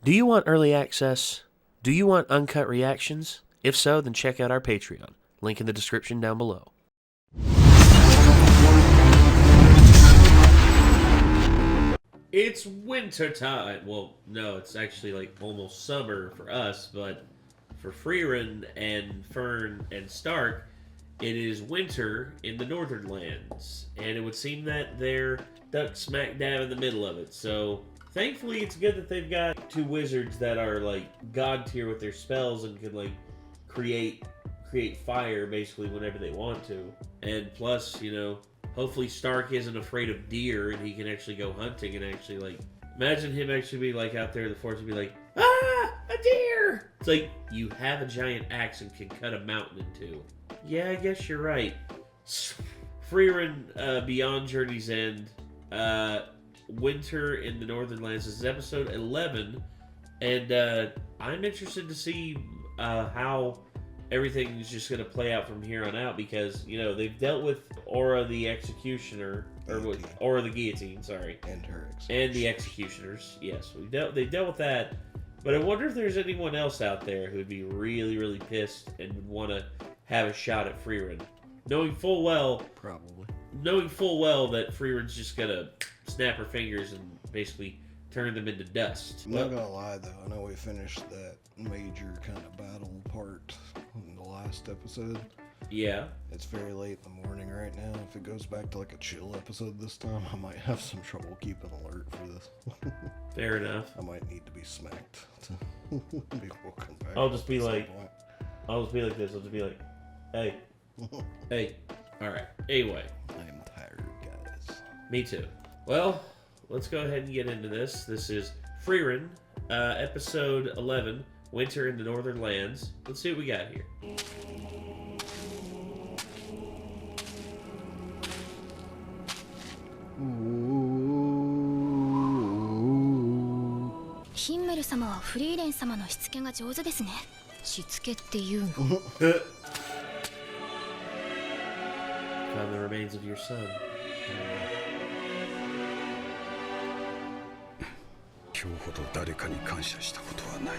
Do you want early access? Do you want uncut reactions? If so, then check out our Patreon. Link in the description down below. It's winter time. Well, no, it's actually like almost summer for us, but for Frieren and Fern and Stark, it is winter in the northern lands. And it would seem that they're stuck smack dab in the middle of it. So thankfully it's good that they've got two wizards that are like god tier with their spells and can like create fire basically whenever they want to. And plus, you know, hopefully Stark isn't afraid of deer and he can actually go hunting and actually like, imagine him actually be like out there in the forest and be like, ah, a deer! It's like, you have a giant axe and can cut a mountain in two. Yeah, I guess you're right. Frieren, Beyond Journey's End, Winter in the Northern Lands. This is episode 11, and I'm interested to see how everything's just going to play out from here on out, because, you know, they've dealt with Aura the Executioner, or with Aura the Guillotine, sorry. And her executioners. And the Executioners, yes. They've dealt with that, but I wonder if there's anyone else out there who would be really, really pissed and would want to have a shot at Frieren. Knowing full well that Frieren's just going to snap her fingers and basically turn them into dust. I'm not gonna lie though, I know we finished that major kind of battle part in the last episode. Yeah. It's very late in the morning right now. If it goes back to like a chill episode this time, I might have some trouble keeping alert for this. Fair enough. I might need to be smacked to be woken back. I'll just be like this. I'll just be like, hey. Hey. Alright. Anyway. I'm tired, guys. Me too. Well, let's go ahead and get into this. This is Frieren, episode 11, Winter in the Northern Lands. Let's see what we got here. Himmel 様はフリーレン様のしつけが上手ですね。しつけっていうの。Found the remains of your son. 今日ほど誰かに感謝したことはない。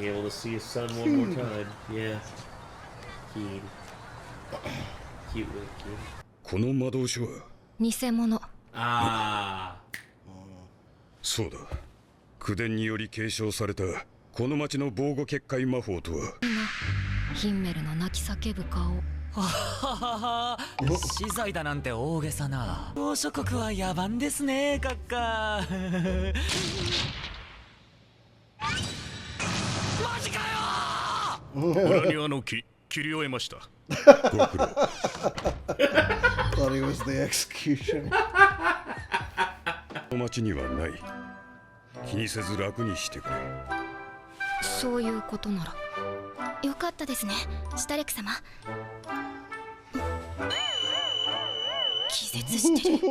Being able to see his son one more time. Yeah. Cute. Cute little kid. この魔導書は偽物。ああ。そうだ。口伝により継承されたこの町の防護結界魔法とは。ヒンメルの泣き叫ぶ顔。ははは死罪だなんて大げさな。同諸国は野蛮ですね、閣下。マジかよ。裏庭の木切り終えました。ご苦労。Thought he was the executioner. この町にはない。気にせず楽にしてくれ。そういうことなら。よかったですね、シュタレク様。気絶してる。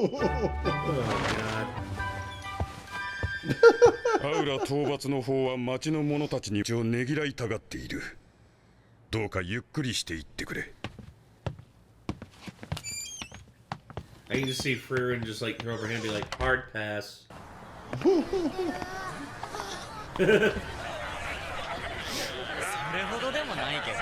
ハウラ討伐の方は町の者たちに一応ねぎらいたがっている。どうかゆっくりしていってくれ。I can just see Frieren just like throw up her hand and be like, hard pass. それほどでもないけど。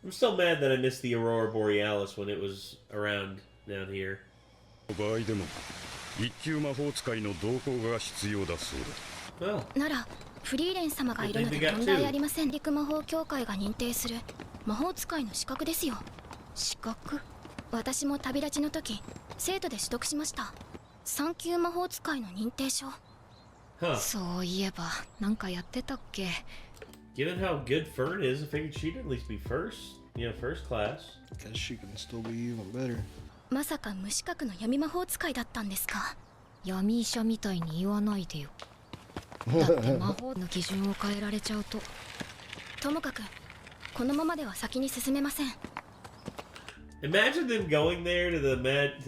I'm still mad that I missed the Aurora Borealis when it was around down here. 場合でも一級魔法使いの同行が必要だそうだ。Well. ならフリーレン様がいるので問題ありません。陸魔法協会が認定する魔法使いの資格ですよ。資格？私も旅立ちの時生徒で取得しました。3級魔法使いの認定証。そういえばなんかやってたっけ。 Given how good Fern is, I figured she'd at least be first, you know, first class. Guess she can still be even better. まさか無資格の闇魔法使いだったんですか。闇医者みたいに言わないでよ。だって魔法の基準を変えられちゃうと。ともかくこのままでは先に進めません。 Imagine them going there to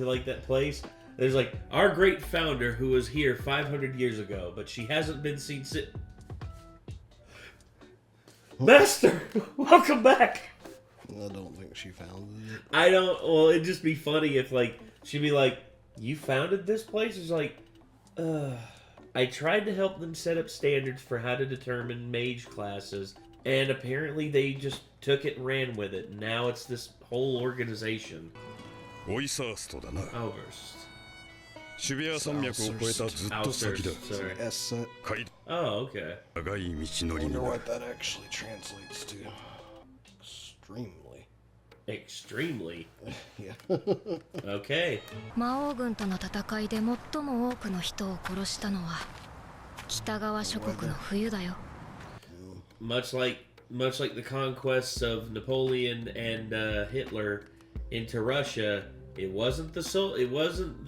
like that place. There's like our great founder who was here 500 years ago, but she hasn't been seen since. Master, welcome back. I don't think she founded it. I don't. Well, it'd just be funny if like she'd be like, "You founded this place?" It's like, I tried to help them set up standards for how to determine mage classes, and apparently they just took it and ran with it. Now it's this whole organization. オイサーストだな。 Ours. シュビア山脈を越えたずっと先だ。 Sorry. S set. 階 Oh, okay. 長い道の I りに wonder は what that actually translates to. Extremely. Extremely. Yeah. Okay. 魔王軍との戦いで最も多くの人を殺したのは北側諸国の冬だよ。Much like the conquests of Napoleon and Hitler into Russia, it wasn't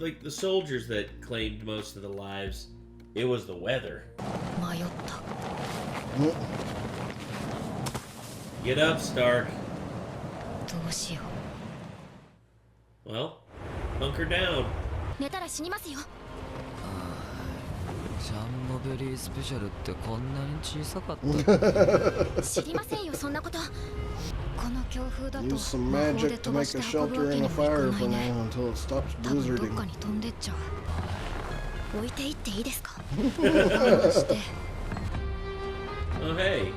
like the soldiers that claimed most of the lives. It was the weather. 迷った。 Get up, Stark. どうしよ Well, hunker down. う。寝たら死にますよ。ジャンボベリースペシャルってこんなに小さかった知りませんよ、そんなこと。この強風だと Use some 魔法 magic で to 飛ば make して a 運ぶわ shelter け in に a もいか fire ない for ね。 now until it stops 多分どっ blizzarding. かに飛んでっちゃう。置いていっていいですか？我慢して。 Oh, hey. A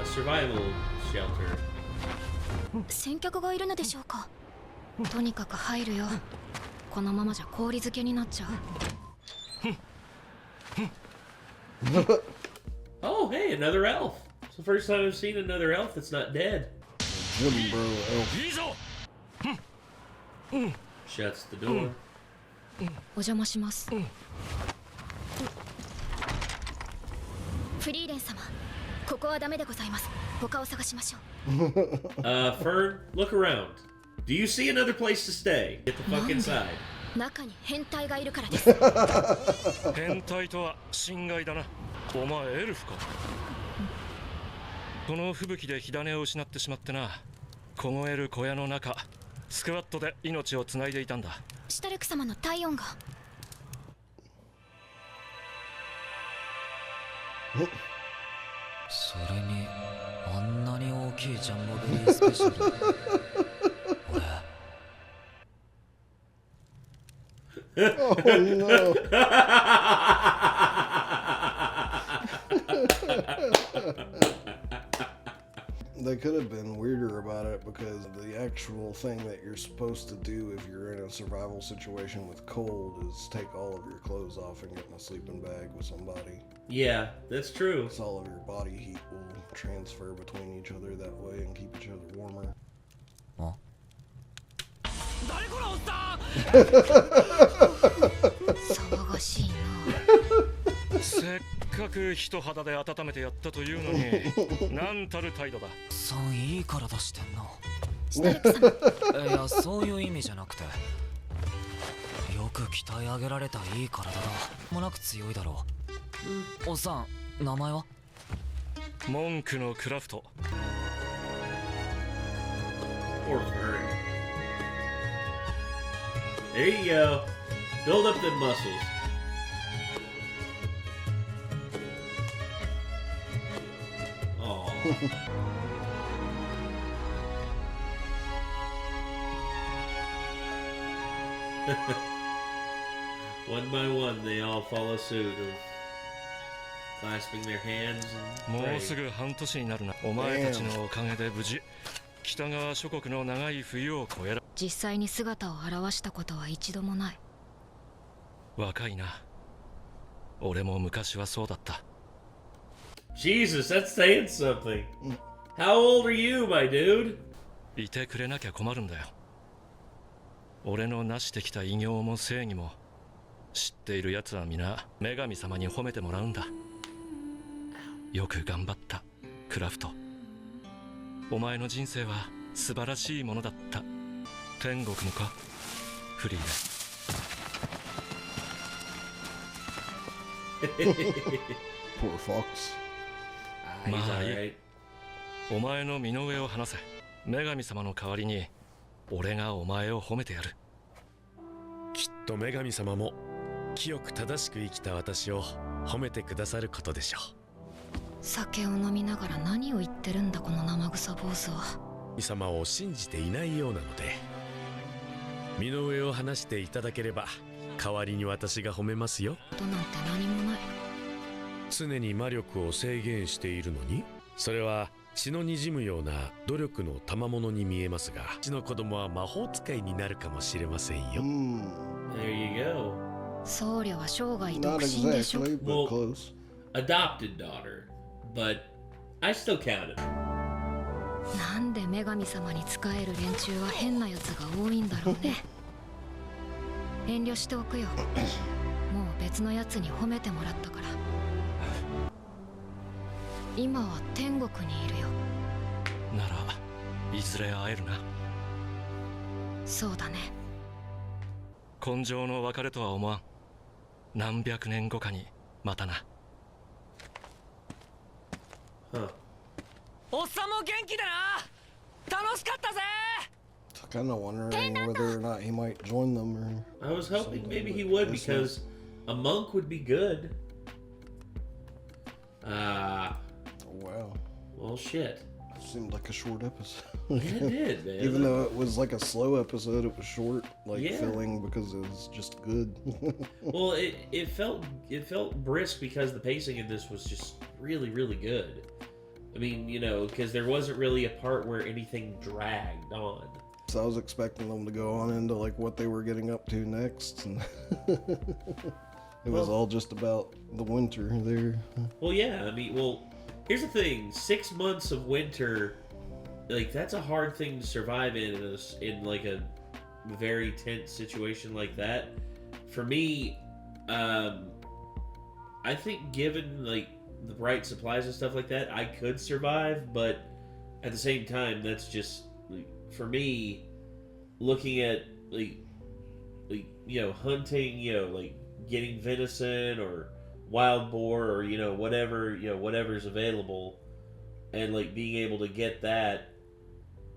survival shelter. 先客がいるのでしょうか？とにかく入るよ。このままじゃ氷漬けになっちゃう。Oh, hey, another elf. It's the first time I've seen another elf that's not dead. Jim bro elf. いいぞ Shuts the door. お邪魔します。フリーレン様、ここはダメでございます。他を探しましょう。Fern, look around. Do you see another place to stay? Get the fuck inside. 中に変態がいるからです。変態とは心外だな。お前エルフか。この吹雪で火種を失ってしまってな。凍える小屋の中、スクワットで命をつないでいたんだ。シュタルク様の体温が。それにあんなに大きいジャンボベリースペシャル俺 Oh no. They could have been weirder about it because the actual thing that you're supposed to do if you're in a survival situation with cold is take all of your clothes off and get in a sleeping bag with somebody. Yeah, that's true. So all of your body heat will transfer between each other that way and keep each other warmer. あ誰このおっさ騒がしいな。ん。せっかく人肌で温めてやったというのに、なんたる態度だ。さんいい体してんなシュタルク様、いやそういう意味じゃなくてよく鍛え上げられたいい体だもなく強いだろう、おっさん名前は文句のクラフト。 Poor Fern. There you go. Build up them muscles. Aww. One by one, they all follow suit of clasping their hands and もう praying. すぐ半年になるな。お前たちのおかげで無事、北側諸国の長い冬を越えら。実際に姿を現したことは一度もない。若いな。俺も昔はそうだった。 Jesus, that's saying something. How old are you, my dude? いてくれなきゃ困るんだよ。俺の成してきた偉業も正義も知っている奴は皆女神様に褒めてもらうんだ。よく頑張った、クラフト。お前の人生は素晴らしいものだった。天国もか、フリーレン。 Poor fox. He's まあいい。 alright. お前の身の上を話せ。女神様の代わりに俺がお前を褒めてやる。きっと女神様も清く正しく生きた私を褒めてくださることでしょう。酒を飲みながら何を言ってるんだこの生臭坊主は。神様を信じていないようなので、身の上を話していただければ代わりに私が褒めますよ。となんて何もない。常に魔力を制限しているのに、それは血の滲むような努力の賜物に見えますが、血の子供は魔法使いになるかもしれませんよ。There you go. 僧侶は生涯独 Not 身でしょ。 exactly, but Well, close. Adopted daughter, but I still counted. なんで女神様に仕える連中は変なやつが多いんだろうね。遠慮しておくよ。もう別のやつに褒めてもらったから。今は天国にいるよ。ならいずれ会えるな。そうだね。根性の別れとは思わん。何百年後かにまたな。おっさんも元気でな。楽しかったぜ。Kind of wondering whether or not he might join them or. I was hoping maybe he would because a monk would be good. Wow. Well, shit. Seemed like a short episode. Yeah, it did, man. Even though it was like a slow episode, it was short, like Yeah. filling because it was just good. Well, it felt brisk because the pacing in this was just really, really good. I mean, you know, because there wasn't really a part where anything dragged on. So I was expecting them to go on into like what they were getting up to next, and it was all just about the winter there. Well, yeah, I mean, well, here's the thing: 6 months of winter, like that's a hard thing to survive in like a very tense situation like that. For me, I think given like the right supplies and stuff like that, I could survive, but at the same time, that's just like, for me, looking at like you know, hunting, you know, like getting venison or wild boar or whatever's available, and like being able to get that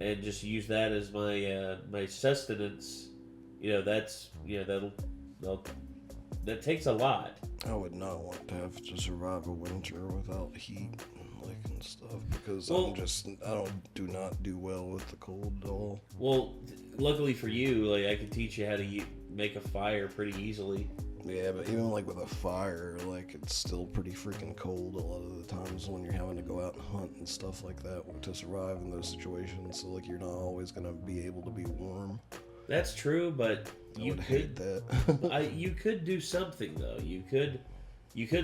and just use that as my my sustenance, you know, that's, you know, that takes a lot. I would not want to have to survive a winter without heat and stuff because I do not do well with the cold at all. Well, luckily for you, like I can teach you how to make a fire pretty easily. Yeah, but even like with a fire, like it's still pretty freaking cold a lot of the times when you're having to go out and hunt and stuff like that to survive in those situations. So like you're not always gonna be able to be warm. That's true, but you would hate that. You could do something though. You could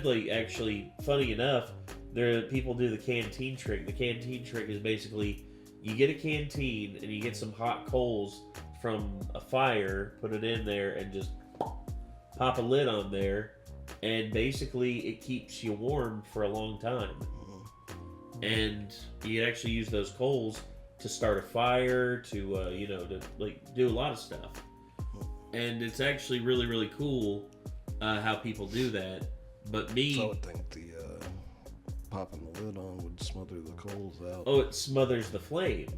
like actually. Funny enough, people do the canteen trick. The canteen trick is basically you get a canteen and you get some hot coals from a fire, put it in there, and just pop a lid on there, and basically it keeps you warm for a long time. And you actually use those coals to start a fire, to you know, to like do a lot of stuff. And it's actually really, really cool how people do that. But me, so I would think the popping the lid on would smother the coals out. Oh, it smothers the flame.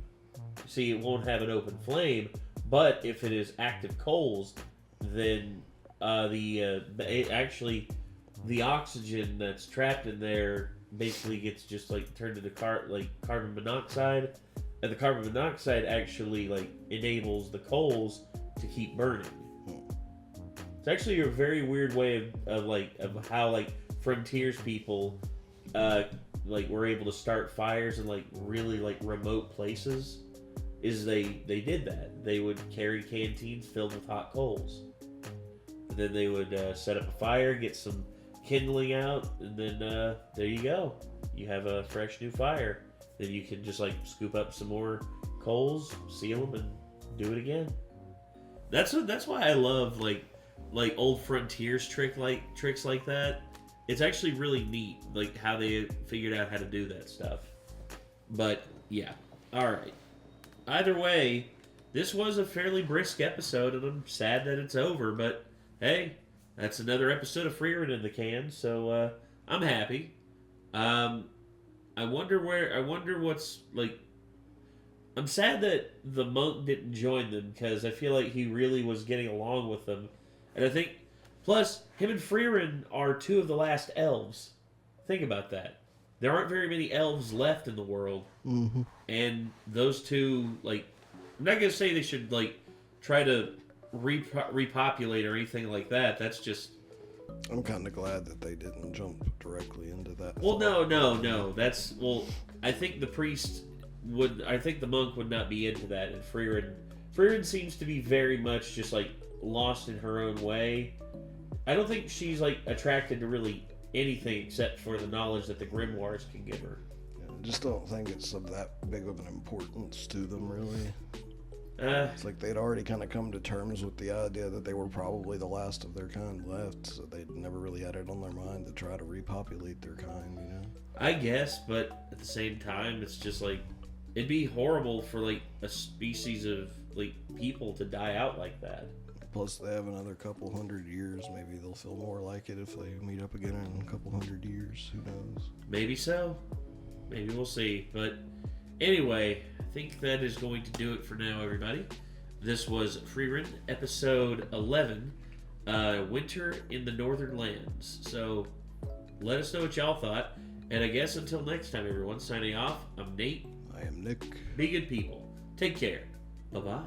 See, it won't have an open flame, but if it is active coals, then the oxygen that's trapped in there basically gets just like turned into carbon monoxide, and the carbon monoxide actually like enables the coals to keep burning. It's actually a very weird way of how like frontiers people like were able to start fires in like really like remote places. Is they did that. They would carry canteens filled with hot coals. And then they would set up a fire, get some kindling out, and then there you go. You have a fresh new fire. Then you can just like scoop up some more coals, seal them, and do it again. That's why I love like old frontiers tricks like that. It's actually really neat, like how they figured out how to do that stuff. But yeah, all right. Either way, this was a fairly brisk episode, and I'm sad that it's over. But hey, that's another episode of Frieren in the can, so I'm happy. I wonder what's like. I'm sad that the monk didn't join them because I feel like he really was getting along with them. And I think, plus, him and Frieren are two of the last elves. Think about that. There aren't very many elves left in the world. Mm-hmm. And those two, like, I'm not going to say they should, like, try to repopulate or anything like that. That's just... I'm kind of glad that they didn't jump directly into that. Well, no. That's... Well, I think the priest would... I think the monk would not be into that. And Frieren seems to be very much just, like, lost in her own way. I don't think she's, like, attracted to really anything except for the knowledge that the grimoires can give her. Yeah, I just don't think it's of that big of an importance to them, really. It's like they'd already kind of come to terms with the idea that they were probably the last of their kind left, so they'd never really had it on their mind to try to repopulate their kind, you know? I guess, but at the same time, it's just like, it'd be horrible for, like, a species of, like, people to die out like that. Plus, they have another couple hundred years. Maybe they'll feel more like it if they meet up again in a couple hundred years. Who knows? Maybe so. Maybe we'll see. But anyway, I think that is going to do it for now, everybody. This was Frieren, episode 11, Winter in the Northern Lands. So let us know what y'all thought. And I guess until next time, everyone, signing off, I'm Nate. I am Nick. Be good people. Take care. Bye-bye.